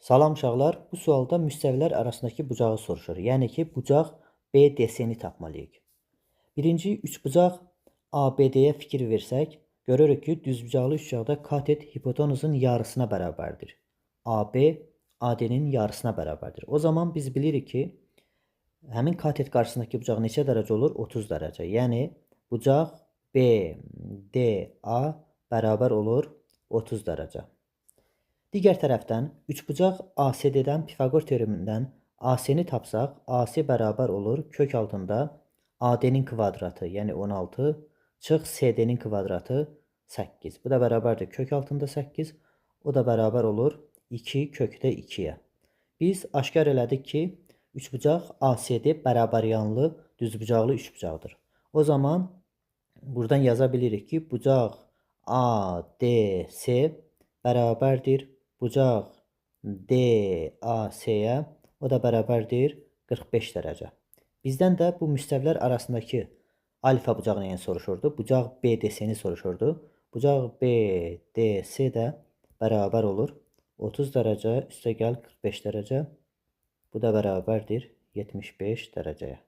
Salam uşaqlar, bu sualda müstəvilər arasındakı bucağı soruşur. Yəni ki, bucaq BDC-ni tapmalıyıq. Birinci üçbucaq ABD-yə fikir versək, görürük ki, düzbucaqlı üçbucaqda katet hipotenuzun yarısına bərabərdir. AB AD-nin yarısına bərabərdir. O zaman biz bilirik ki, həmin katet qarşısındakı bucaq neçə dərəcə olur? 30 dərəcə. Yəni bucaq BDA bərabər olur 30 dərəcə. Digər tərəfdən üçbucaq ACD-dən Pifaqor teoremindən AC-ni tapsaq, AC bərabər olur kök altında AD-nin kvadratı, yəni 16 çıx CD-nin kvadratı 8. Bu da bərabərdir kök altında 8. O da bərabər olur 2 kökdə 2-yə. Biz aşkar elədik ki, üçbucaq ACD bərabəryanlı düzbucaqlı üçbucaqdır. O zaman buradan yaza bilirik ki, bucaq ADC bərabərdir bucaq DAC-yə, o da bərabərdir 45 dərəcə. Bizdən də bu müstəvilər arasındakı alfa bucaq nəyi soruşurdu? Bucaq BDC-ni soruşurdu. Bucaq BDC də bərabər olur 30 dərəcə üstəgəl 45 dərəcə. Bu da bərabərdir 75 dərəcəyə.